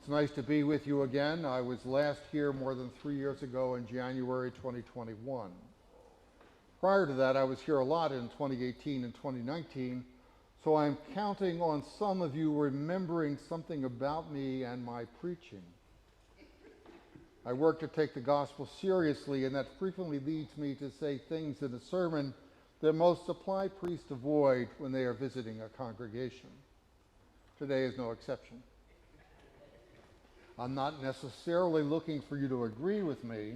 It's nice to be with you again. I was last here more than 3 years ago in January 2021. Prior to that, I was here a lot in 2018 and 2019, so I'm counting on some of you remembering something about me and my preaching. I work to take the gospel seriously, and that frequently leads me to say things in a sermon that most supply priests avoid when they are visiting a congregation. Today is no exception. I'm not necessarily looking for you to agree with me,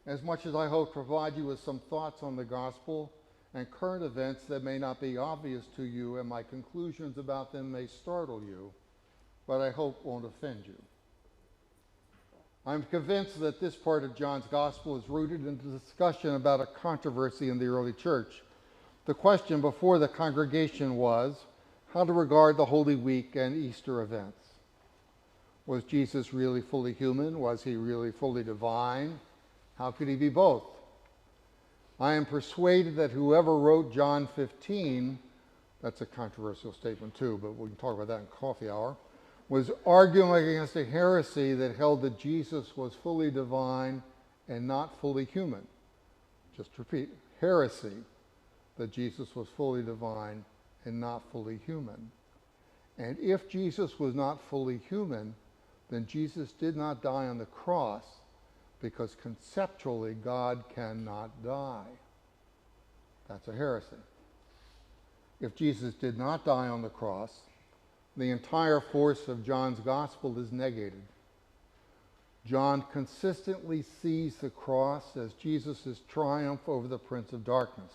as much as I hope to provide you with some thoughts on the gospel and current events that may not be obvious to you, and my conclusions about them may startle you, but I hope won't offend you. I'm convinced that this part of John's gospel is rooted in the discussion about a controversy in the early church. The question before the congregation was how to regard the Holy Week and Easter events. Was Jesus really fully human? Was he really fully divine? How could he be both? I am persuaded that whoever wrote John 15, that's a controversial statement too, but we can talk about that in coffee hour, was arguing against a heresy that held that Jesus was fully divine and not fully human. Just to repeat, heresy that Jesus was fully divine and not fully human. And if Jesus was not fully human, then Jesus did not die on the cross, because conceptually God cannot die. That's a heresy. If Jesus did not die on the cross, the entire force of John's gospel is negated. John consistently sees the cross as Jesus' triumph over the prince of darkness.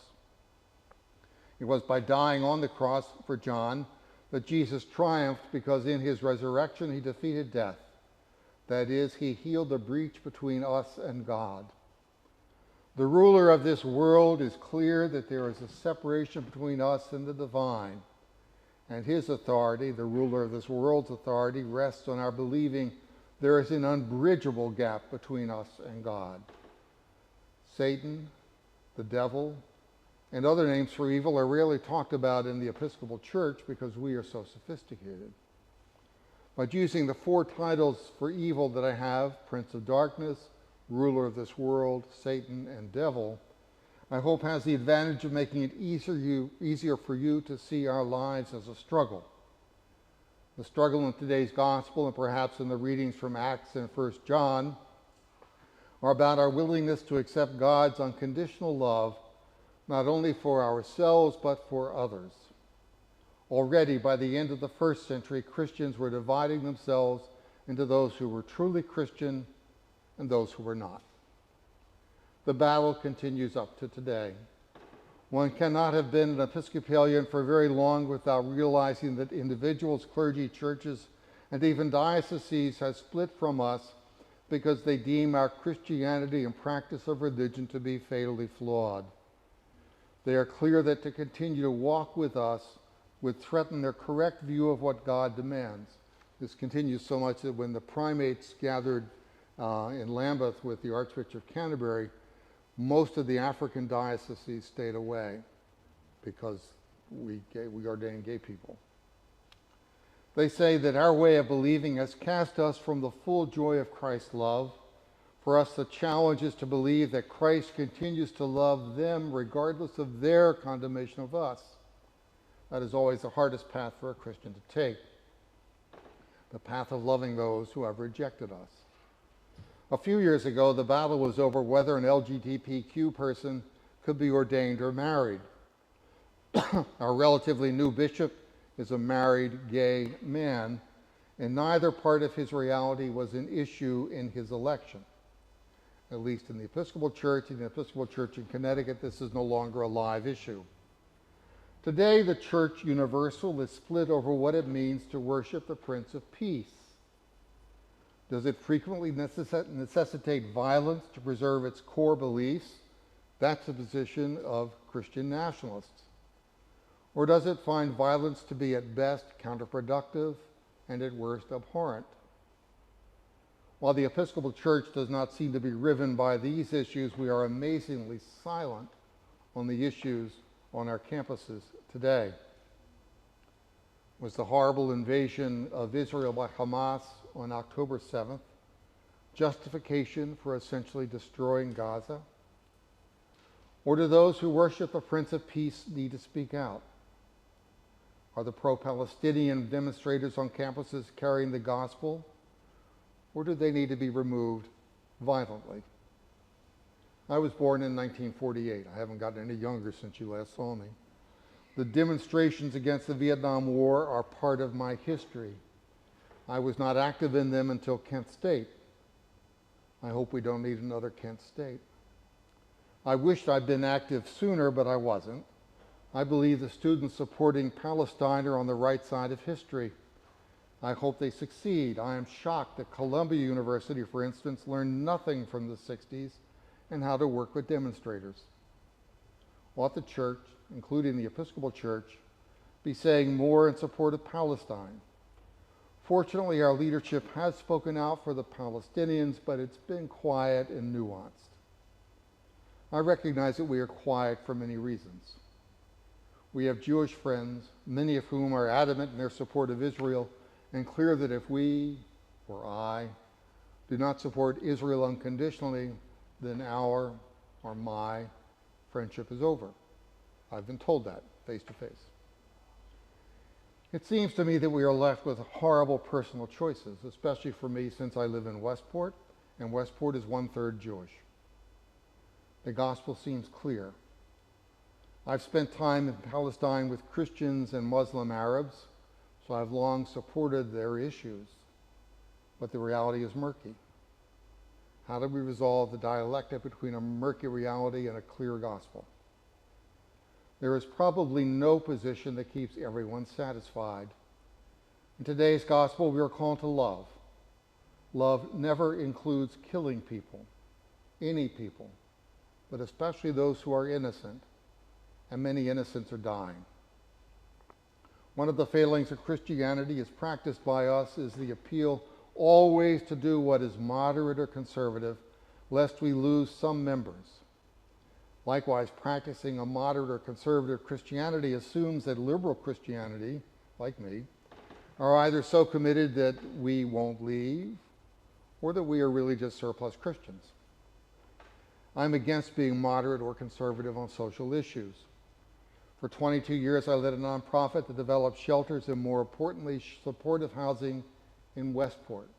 It was by dying on the cross for John that Jesus triumphed, because in his resurrection he defeated death. That is, he healed the breach between us and God. The ruler of this world is clear that there is a separation between us and the divine, and his authority, the ruler of this world's authority, rests on our believing there is an unbridgeable gap between us and God. Satan, the devil, and other names for evil are rarely talked about in the Episcopal Church because we are so sophisticated. But using the 4 titles for evil that I have, Prince of Darkness, ruler of this world, Satan, and devil, I hope has the advantage of making it easier for you to see our lives as a struggle. The struggle in today's gospel, and perhaps in the readings from Acts and 1 John, are about our willingness to accept God's unconditional love, not only for ourselves, but for others. Already, by the end of the first century, Christians were dividing themselves into those who were truly Christian and those who were not. The battle continues up to today. One cannot have been an Episcopalian for very long without realizing that individuals, clergy, churches, and even dioceses have split from us because they deem our Christianity and practice of religion to be fatally flawed. They are clear that to continue to walk with us would threaten their correct view of what God demands. This continues so much that when the primates gathered in Lambeth with the Archbishop of Canterbury, most of the African dioceses stayed away because we ordain gay people. They say that our way of believing has cast us from the full joy of Christ's love. For us, the challenge is to believe that Christ continues to love them regardless of their condemnation of us. That is always the hardest path for a Christian to take, the path of loving those who have rejected us. A few years ago, the battle was over whether an LGBTQ person could be ordained or married. Our relatively new bishop is a married gay man, and neither part of his reality was an issue in his election. At least in the Episcopal Church, in Connecticut, this is no longer a live issue. Today, the Church Universal is split over what it means to worship the Prince of Peace. Does it frequently necessitate violence to preserve its core beliefs? That's the position of Christian nationalists. Or does it find violence to be at best counterproductive and at worst abhorrent? While the Episcopal Church does not seem to be riven by these issues, we are amazingly silent on the issues on our campuses today. Was the horrible invasion of Israel by Hamas on October 7th justification for essentially destroying Gaza? Or do those who worship the Prince of Peace need to speak out? Are the pro-Palestinian demonstrators on campuses carrying the gospel, or do they need to be removed violently? I was born in 1948. I haven't gotten any younger since you last saw me. The demonstrations against the Vietnam War are part of my history. I was not active in them until Kent State. I hope we don't need another Kent State. I wished I'd been active sooner, but I wasn't. I believe the students supporting Palestine are on the right side of history. I hope they succeed. I am shocked that Columbia University, for instance, learned nothing from the 60s and how to work with demonstrators. Ought the church, including the Episcopal Church, be saying more in support of Palestine? Fortunately, our leadership has spoken out for the Palestinians, but it's been quiet and nuanced. I recognize that we are quiet for many reasons. We have Jewish friends, many of whom are adamant in their support of Israel, and clear that if we, or I, do not support Israel unconditionally, then our, or my, friendship is over. I've been told that face to face. It seems to me that we are left with horrible personal choices, especially for me since I live in Westport, and Westport is 1/3 Jewish. The gospel seems clear. I've spent time in Palestine with Christians and Muslim Arabs, so I've long supported their issues, but the reality is murky. How do we resolve the dialectic between a murky reality and a clear gospel? There is probably no position that keeps everyone satisfied. In today's gospel, we are called to love. Love never includes killing people, any people, but especially those who are innocent, and many innocents are dying. One of the failings of Christianity as practiced by us is the appeal always to do what is moderate or conservative, lest we lose some members. Likewise, practicing a moderate or conservative Christianity assumes that liberal Christianity, like me, are either so committed that we won't leave, or that we are really just surplus Christians. I'm against being moderate or conservative on social issues. For 22 years, I led a nonprofit that developed shelters and, more importantly, supportive housing in Westport.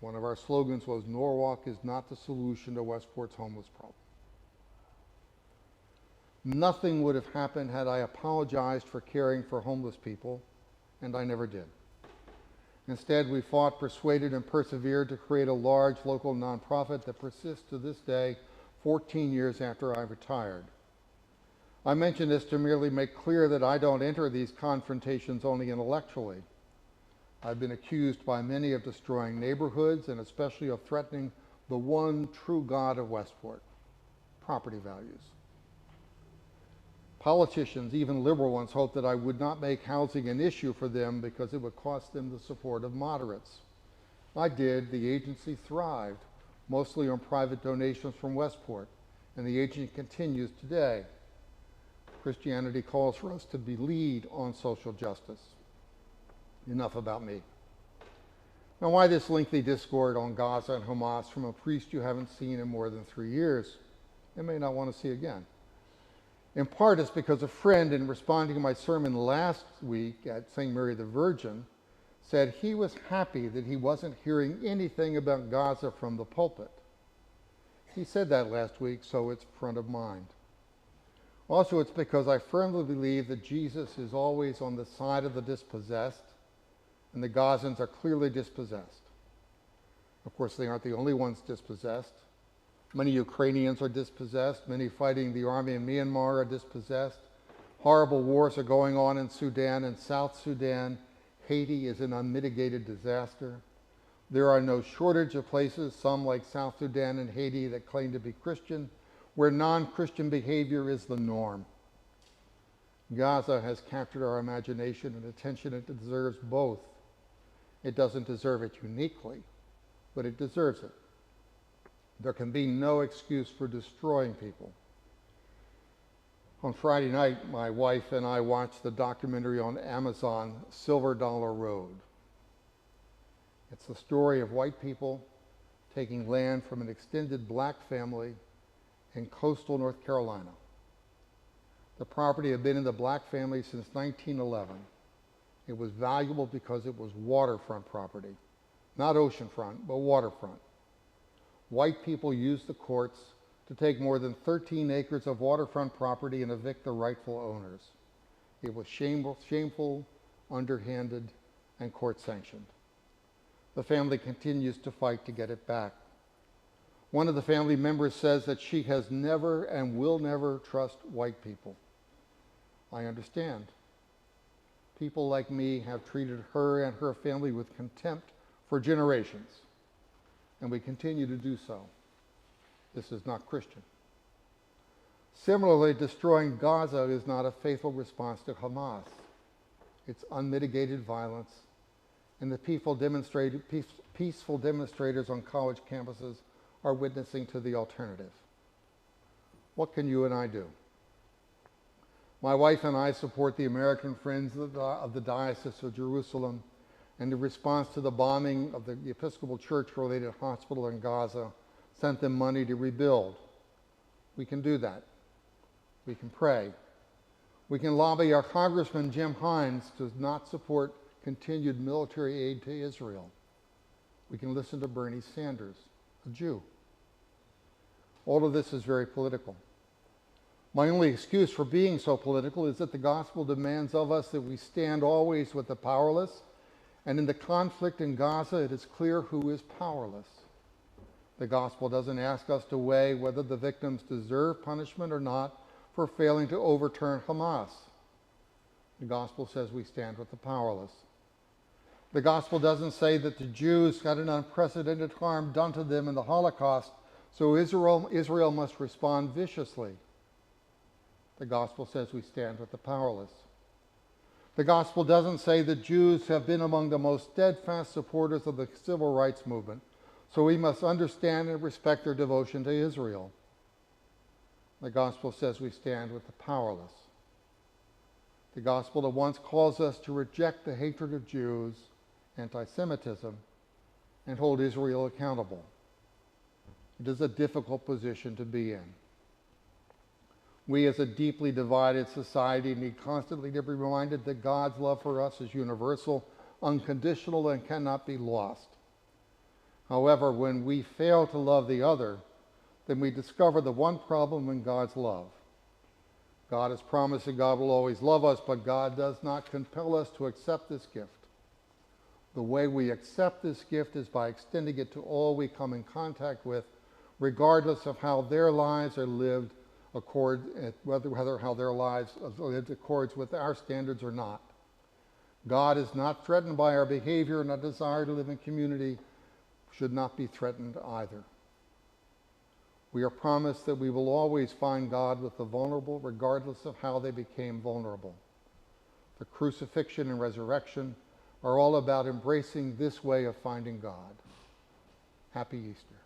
One of our slogans was, "Norwalk is not the solution to Westport's homeless problem." Nothing would have happened had I apologized for caring for homeless people, and I never did. Instead, we fought, persuaded, and persevered to create a large local nonprofit that persists to this day, 14 years after I retired. I mention this to merely make clear that I don't enter these confrontations only intellectually. I've been accused by many of destroying neighborhoods and especially of threatening the one true God of Westport, property values. Politicians, even liberal ones, hoped that I would not make housing an issue for them because it would cost them the support of moderates. I did. The agency thrived, mostly on private donations from Westport, and the agency continues today. Christianity calls for us to be lead on social justice. Enough about me. Now, why this lengthy discord on Gaza and Hamas from a priest you haven't seen in more than 3 years and may not want to see again? In part, it's because a friend, in responding to my sermon last week at St. Mary the Virgin, said he was happy that he wasn't hearing anything about Gaza from the pulpit. He said that last week, so it's front of mind. Also, it's because I firmly believe that Jesus is always on the side of the dispossessed, and the Gazans are clearly dispossessed. Of course, they aren't the only ones dispossessed. Many Ukrainians are dispossessed. Many fighting the army in Myanmar are dispossessed. Horrible wars are going on in Sudan and South Sudan. Haiti is an unmitigated disaster. There are no shortage of places, some like South Sudan and Haiti, that claim to be Christian, where non-Christian behavior is the norm. Gaza has captured our imagination and attention. It deserves both. It doesn't deserve it uniquely, but it deserves it. There can be no excuse for destroying people. On Friday night, my wife and I watched the documentary on Amazon, Silver Dollar Road. It's the story of white people taking land from an extended black family in coastal North Carolina. The property had been in the black family since 1911. It was valuable because it was waterfront property, not oceanfront, but waterfront. White people used the courts to take more than 13 acres of waterfront property and evict the rightful owners. It was shameful, underhanded, and court-sanctioned. The family continues to fight to get it back. One of the family members says that she has never and will never trust white people. I understand. People like me have treated her and her family with contempt for generations, and we continue to do so. This is not Christian. Similarly, destroying Gaza is not a faithful response to Hamas. It's unmitigated violence, and the peaceful demonstrators on college campuses are witnessing to the alternative. What can you and I do? My wife and I support the American Friends of the Diocese of Jerusalem, and in response to the bombing of the Episcopal Church-related hospital in Gaza, sent them money to rebuild. We can do that. We can pray. We can lobby our Congressman Jim Hines to not support continued military aid to Israel. We can listen to Bernie Sanders, a Jew. All of this is very political. My only excuse for being so political is that the gospel demands of us that we stand always with the powerless, and in the conflict in Gaza, it is clear who is powerless. The gospel doesn't ask us to weigh whether the victims deserve punishment or not for failing to overturn Hamas. The gospel says we stand with the powerless. The gospel doesn't say that the Jews got an unprecedented harm done to them in the Holocaust, so Israel must respond viciously. The gospel says we stand with the powerless. The gospel doesn't say that Jews have been among the most steadfast supporters of the civil rights movement, so we must understand and respect their devotion to Israel. The gospel says we stand with the powerless. The gospel at once calls us to reject the hatred of Jews, anti-Semitism, and hold Israel accountable. It is a difficult position to be in. We as a deeply divided society need constantly to be reminded that God's love for us is universal, unconditional, and cannot be lost. However, when we fail to love the other, then we discover the one problem in God's love. God has promised that God will always love us, but God does not compel us to accept this gift. The way we accept this gift is by extending it to all we come in contact with, regardless of how their lives are lived, whether how their lives lived accords with our standards or not. God is not threatened by our behavior, and our desire to live in community should not be threatened either. We are promised that we will always find God with the vulnerable, regardless of how they became vulnerable. The crucifixion and resurrection are all about embracing this way of finding God. Happy Easter.